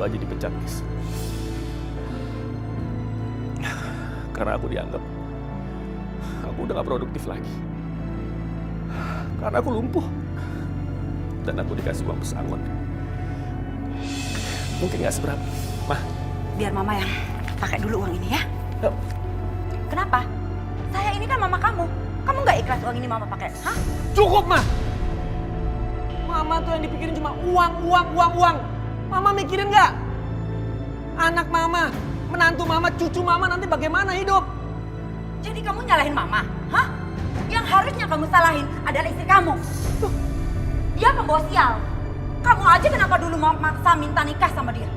aja dipecat, Nis. Karena aku dianggap aku udah gak produktif lagi. Karena aku lumpuh. Dan aku dikasih uang pesangon. Mungkin gak seberapa. Mah. Biar mama yang pakai dulu uang ini ya. Yuk. Kenapa? Saya ini kan mama kamu. Kamu gak ikhlas uang ini mama pakai? Hah? Cukup, Mah. Mama tuh yang dipikirin cuma uang. Mama mikirin nggak? Anak mama, menantu mama, cucu mama nanti bagaimana hidup? Jadi kamu nyalahin mama? Hah? Yang harusnya kamu salahin adalah istri kamu. Dia pembawa sial. Kamu aja kenapa dulu mau maksa minta nikah sama dia?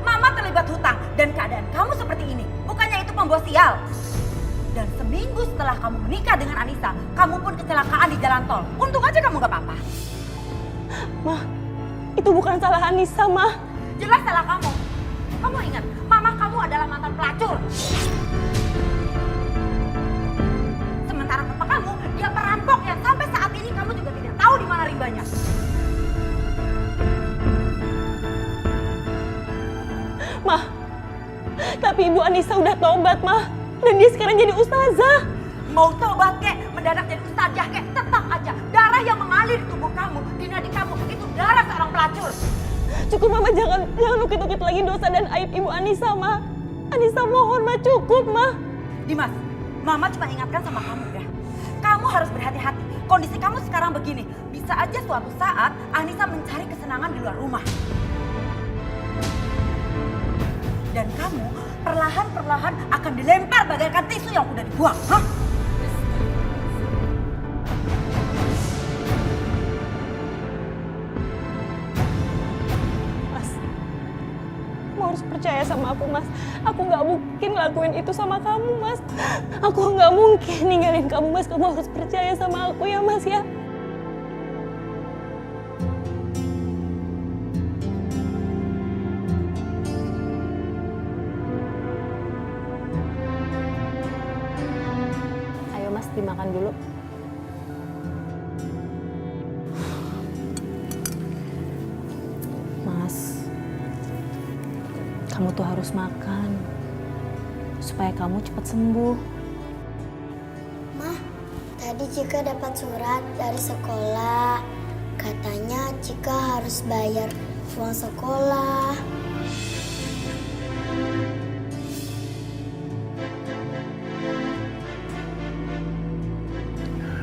Mama terlibat hutang dan keadaan kamu seperti ini. Bukannya itu pembawa sial. Dan seminggu setelah kamu menikah dengan Anissa, kamu pun kecelakaan di jalan tol. Untung aja kamu gak apa-apa. Mah, itu bukan salah Anissa, Mah. Jelas salah kamu. Kamu ingat, mama kamu adalah mantan pelacur. Sementara papa kamu, dia perampok yang sampai saat ini kamu juga tidak tahu di mana rimbanya. Mah, tapi Ibu Anissa udah tobat, Mah. Dan dia sekarang jadi ustazah. Mau tobat kek, mendadak jadi ustazah kek, tetap aja darah yang mengalir di tubuh kamu, di nadi kamu, itu darah seorang pelacur. Cukup, Mama, jangan ukit-ukit lagi dosa dan aib Ibu Anissa, Mah. Anissa mohon, Mah, cukup, Mah. Dimas, mama cuma ingatkan sama kamu ya. Kamu harus berhati-hati. Kondisi kamu sekarang begini, bisa aja suatu saat Anissa mencari kesenangan di luar rumah. Dan kamu perlahan-perlahan akan dilempar bagaikan tisu yang udah dibuang. Hah? Mas, kamu harus percaya sama aku, Mas. Aku nggak mungkin lakuin itu sama kamu, Mas. Aku nggak mungkin ninggalin kamu, Mas. Kamu harus percaya sama aku ya, Mas, ya. Ayo, Mas, dimakan dulu. Mas, kamu tuh harus makan supaya kamu cepat sembuh. Mah, tadi Cika dapat surat dari sekolah. Katanya Cika harus bayar uang sekolah.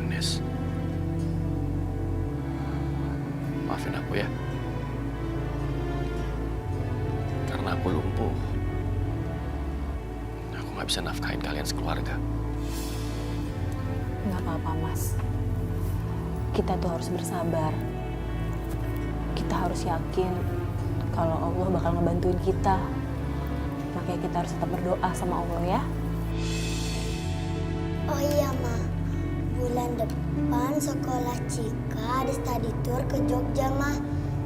Nis. Maafin aku ya. Karena aku lumpuh. Aku gak bisa nafkahin kalian sekeluarga. Nggak apa-apa, Mas. Kita tuh harus bersabar. Kita harus yakin kalau Allah bakal ngebantuin kita. Makanya kita harus tetap berdoa sama Allah ya. Oh iya, Ma. Bulan depan sekolah Cika ada study tour ke Jogja, Ma.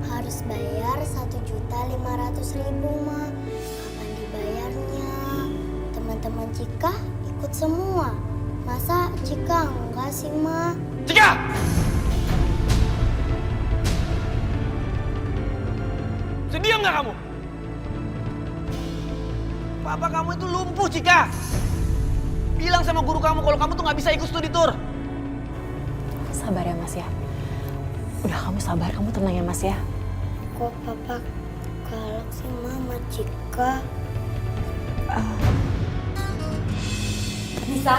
Harus bayar 1.500.000, Ma. Kapan dibayarnya? Teman-teman Cika ikut semua. Masa Cika enggak sih, Ma? Cika! Diam nggak kamu? Papa kamu itu lumpuh, Cika. Bilang sama guru kamu kalau kamu tuh nggak bisa ikut studi tour. Sabar ya, Mas ya. Udah, kamu sabar, kamu tenang ya, Mas ya. Kok Papa galak sih, Mama Cika? Nisa,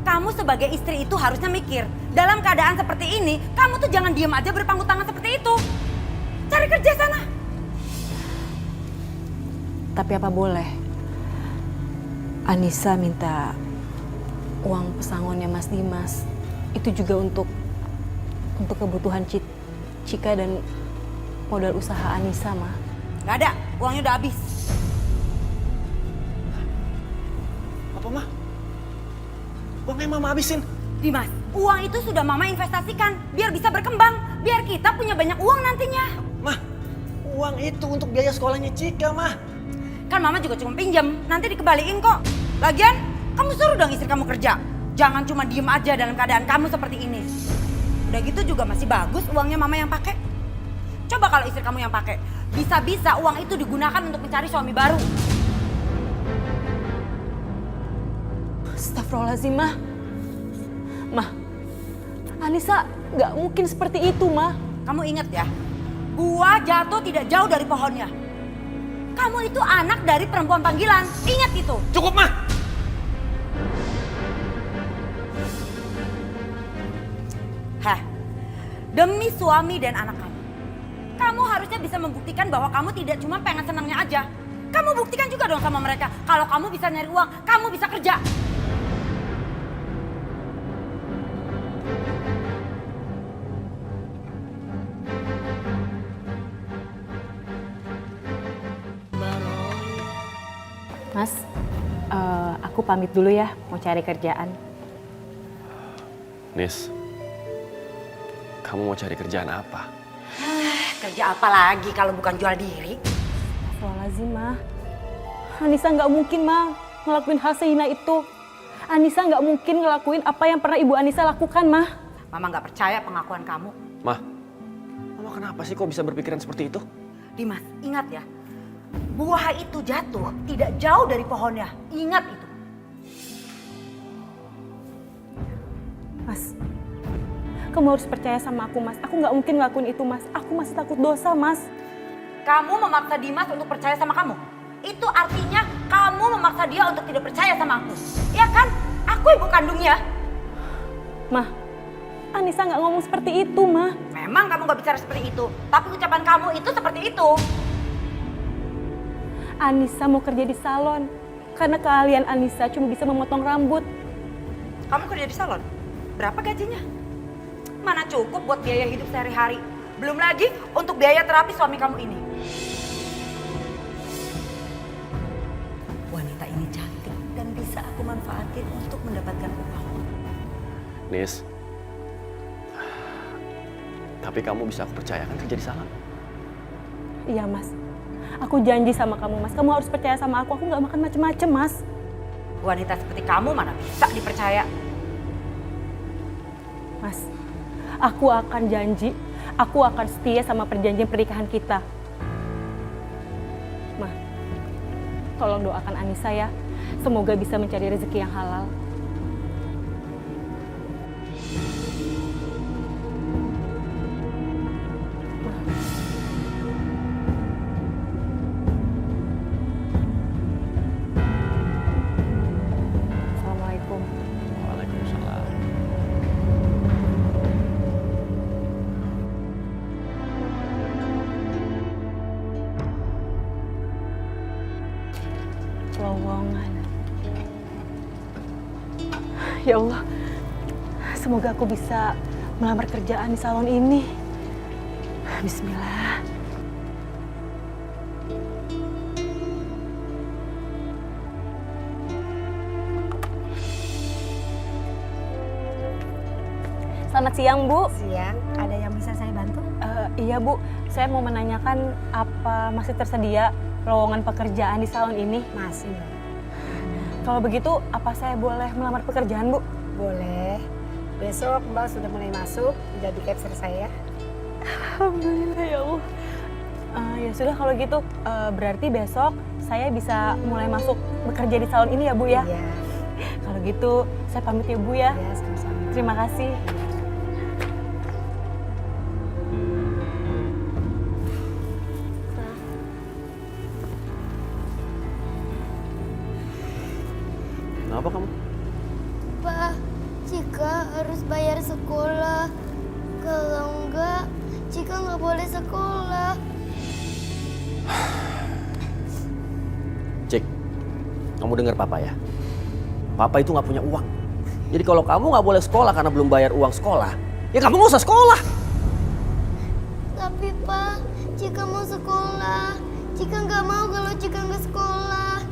kamu sebagai istri itu harusnya mikir. Dalam keadaan seperti ini, kamu tuh jangan diem aja berpangku tangan seperti itu. Cari kerja sana. Tapi apa boleh Anissa minta uang pesangonnya Mas Dimas itu juga untuk kebutuhan Cika dan modal usaha Anissa, mah. Gak ada, uangnya udah habis. Apa, Ma? Uangnya Mama habisin. Dimas, uang itu sudah Mama investasikan biar bisa berkembang, biar kita punya banyak uang nantinya. Ma, uang itu untuk biaya sekolahnya Cika, Ma. Kan Mama juga cuma pinjam, nanti dikembaliin kok. Lagian, kamu suruh dong istri kamu kerja. Jangan cuma diem aja dalam keadaan kamu seperti ini. Udah gitu juga masih bagus uangnya Mama yang pakai. Coba kalau istri kamu yang pakai, Bisa-bisa uang itu digunakan untuk mencari suami baru. Astagfirullahaladzim, Mah. Mah, Anissa nggak mungkin seperti itu, Mah. Kamu ingat ya, gua jatuh tidak jauh dari pohonnya. Kamu itu anak dari perempuan panggilan, ingat itu. Cukup, Mah. Heh, demi suami dan anak kamu, kamu harusnya bisa membuktikan bahwa kamu tidak cuma pengen senangnya aja. Kamu buktikan juga dong sama mereka, kalau kamu bisa nyari uang, kamu bisa kerja. Mas, aku pamit dulu ya, mau cari kerjaan. Nis, kamu mau cari kerjaan apa? Kerja apa lagi kalau bukan jual diri? Astagfirullahaladzim, Mah. Anissa nggak mungkin, Mah, ngelakuin hal sehina itu. Anissa nggak mungkin ngelakuin apa yang pernah Ibu Anissa lakukan, Mah. Mama nggak percaya pengakuan kamu. Mah, Mama kenapa sih kok bisa berpikiran seperti itu? Dimas, ingat ya, buah itu jatuh tidak jauh dari pohonnya. Ingat itu. Mas, kamu harus percaya sama aku, Mas. Aku nggak mungkin ngelakuin itu, Mas. Aku masih takut dosa, Mas. Kamu memaksa Dimas untuk percaya sama kamu. Itu artinya kamu memaksa dia untuk tidak percaya sama aku. Ya kan? Aku ibu kandungnya. Mah, Anissa nggak ngomong seperti itu, Mah. Memang kamu gak bicara seperti itu. Tapi ucapan kamu itu seperti itu. Anissa mau kerja di salon. Karena keahlian Anissa cuma bisa memotong rambut. Kamu kerja di salon? Berapa gajinya? Mana cukup buat biaya hidup sehari-hari. Belum lagi untuk biaya terapi suami kamu ini. Wanita ini cantik dan bisa aku manfaatin untuk mendapatkan uang. Nis, tapi kamu bisa aku percayakan kerja di sana? Iya, Mas. Aku janji sama kamu, Mas. Kamu harus percaya sama aku. Aku nggak makan macem-macem, Mas. Wanita seperti kamu mana bisa dipercaya. Mas, aku akan janji. Aku akan setia sama perjanjian pernikahan kita. Mah, tolong doakan Anissa ya. Semoga bisa mencari rezeki yang halal. Assalamualaikum. Waalaikumsalam. Lowongan. Ya Allah, semoga aku bisa melamar kerjaan di salon ini. Bismillah. Selamat siang, Bu. Siang, ada yang bisa saya bantu? Iya, Bu. Saya mau menanyakan apa masih tersedia lowongan pekerjaan di salon ini? Masih. Kalau begitu, apa saya boleh melamar pekerjaan, Bu? Boleh. Besok Mbak sudah mulai masuk jadi capser saya. Alhamdulillah ya Allah. Ya sudah kalau gitu, berarti besok saya bisa mulai masuk bekerja di salon ini ya, Bu ya? Iya. Kalau gitu, saya pamit ya, Bu ya. Ya, sama-sama. Terima kasih. Kenapa kamu? Pak, Cika harus bayar sekolah. Kalau enggak, Cika nggak boleh sekolah. Cik, kamu dengar Papa ya? Papa itu nggak punya uang. Jadi kalau kamu nggak boleh sekolah karena belum bayar uang sekolah, ya kamu nggak usah sekolah. Tapi Pak, Cika mau sekolah. Cika nggak mau kalau Cika nggak sekolah.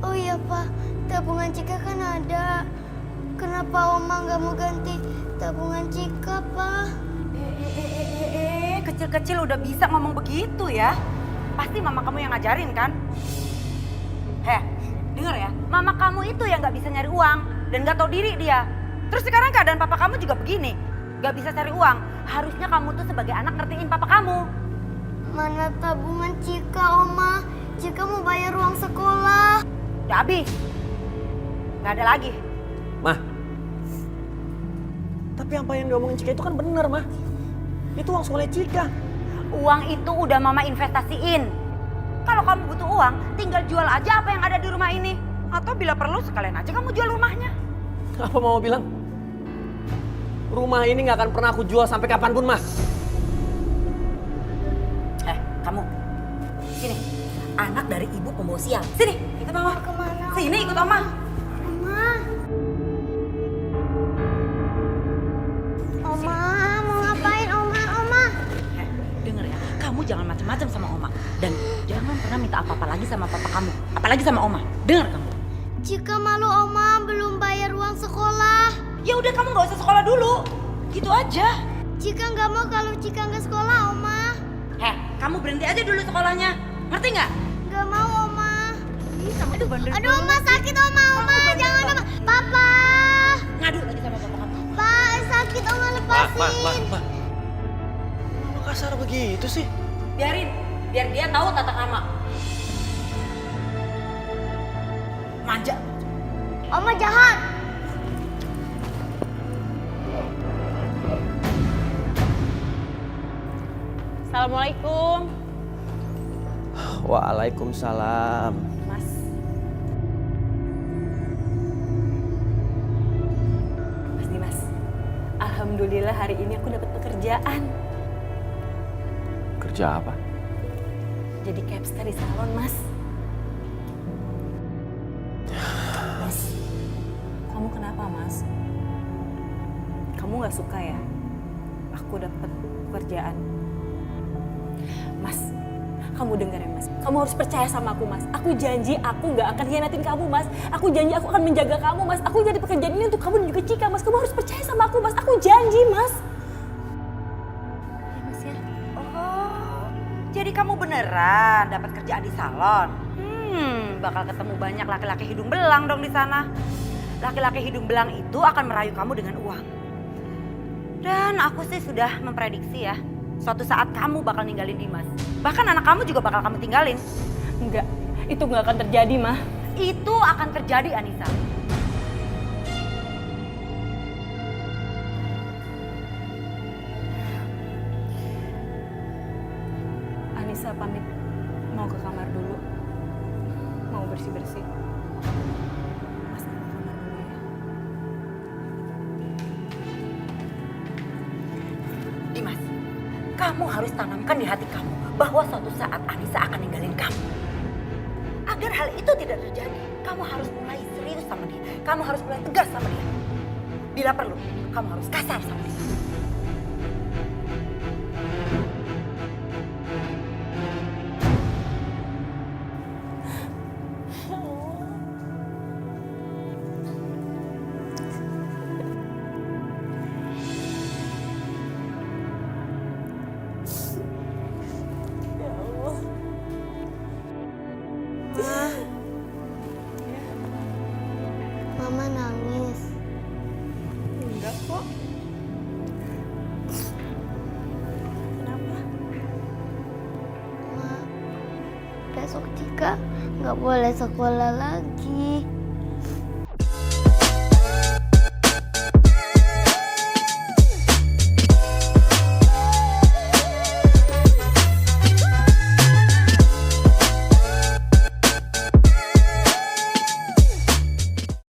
Oh iya Pak, tabungan Cika kan ada. Kenapa Oma nggak mau ganti tabungan Cika, Pak? Kecil-kecil udah bisa ngomong begitu ya? Pasti mama kamu yang ngajarin kan? Heh, denger ya, mama kamu itu yang gak bisa nyari uang dan gak tahu diri dia. Terus sekarang keadaan papa kamu juga begini, gak bisa cari uang. Harusnya kamu tuh sebagai anak ngertiin papa kamu. Mana tabungan Cika, Oma? Cika mau bayar uang sekolah. Udah habis. Gak ada lagi. Mah, tapi apa yang diomongin Cika itu kan bener, Mah. Itu uang sekolah Cika. Uang itu udah Mama investasiin. Kalau kamu butuh uang, tinggal jual aja apa yang ada di rumah ini. Atau bila perlu sekalian aja kamu jual rumahnya. Apa Mama bilang? Rumah ini gak akan pernah aku jual sampai kapanpun, Mah. Kamu. Sini. Anak dari ibu pembawa sial. Sini, ikut Mama. Kemana? Sini, ikut Mama. Oma. Oma, mau ngapain Oma? Oma. Denger ya, kamu jangan macam-macam sama Oma. Dan jangan pernah minta apa-apa lagi sama papa kamu. Apalagi sama Oma. Dengar kamu. Cika malu Oma, belum bayar uang sekolah. Ya udah kamu gak usah sekolah dulu. Gitu aja. Cika nggak mau kalau Cika nggak sekolah, Oma. Kamu berhenti aja dulu sekolahnya. Ngerti nggak? Nggak mau, Oma. Aduh, Oma sakit, Oma. Jangan, Oma. Papa. Ngadu lagi sama papa kamu. Pak, sakit, Oma, lepasin. Ma. Mama kasar begitu sih? Biarin, biar dia tahu tata krama. Manja. Oma jahat. Assalamualaikum. Waalaikumsalam. Mas. Mas Dimas, alhamdulillah hari ini aku dapat pekerjaan. Kerja apa? Jadi capster di salon, Mas. Mas, kamu kenapa, Mas? Kamu gak suka ya? Aku dapat pekerjaan. Mas, kamu dengar ya, Mas. Kamu harus percaya sama aku, Mas. Aku janji aku gak akan hianatin kamu, Mas. Aku janji aku akan menjaga kamu, Mas. Aku jadi pekerjaan ini untuk kamu dan juga Cika, Mas. Kamu harus percaya sama aku, Mas. Aku janji, Mas. Ya, Mas ya. Oh, jadi kamu beneran dapat kerjaan di salon? Bakal ketemu banyak laki-laki hidung belang dong di sana. Laki-laki hidung belang itu akan merayu kamu dengan uang. Dan aku sih sudah memprediksi ya, suatu saat kamu bakal ninggalin Dimas. Bahkan anak kamu juga bakal kamu tinggalin. Enggak, itu nggak akan terjadi, Mah. Itu akan terjadi, Anissa. Anissa pamit mau ke kamar dulu. Mau bersih-bersih. Mas ke kamar dulu ya. Dimas, kamu harus tanamkan di hati kamu bahwa suatu saat Anissa akan ninggalin kamu. Agar hal itu tidak terjadi, kamu harus mulai serius sama dia. Kamu harus mulai tegas sama dia. Bila perlu, kamu harus kasar sama dia. Mama nangis. Enggak kok. Kenapa? Ma, besok Cika nggak boleh sekolah lagi.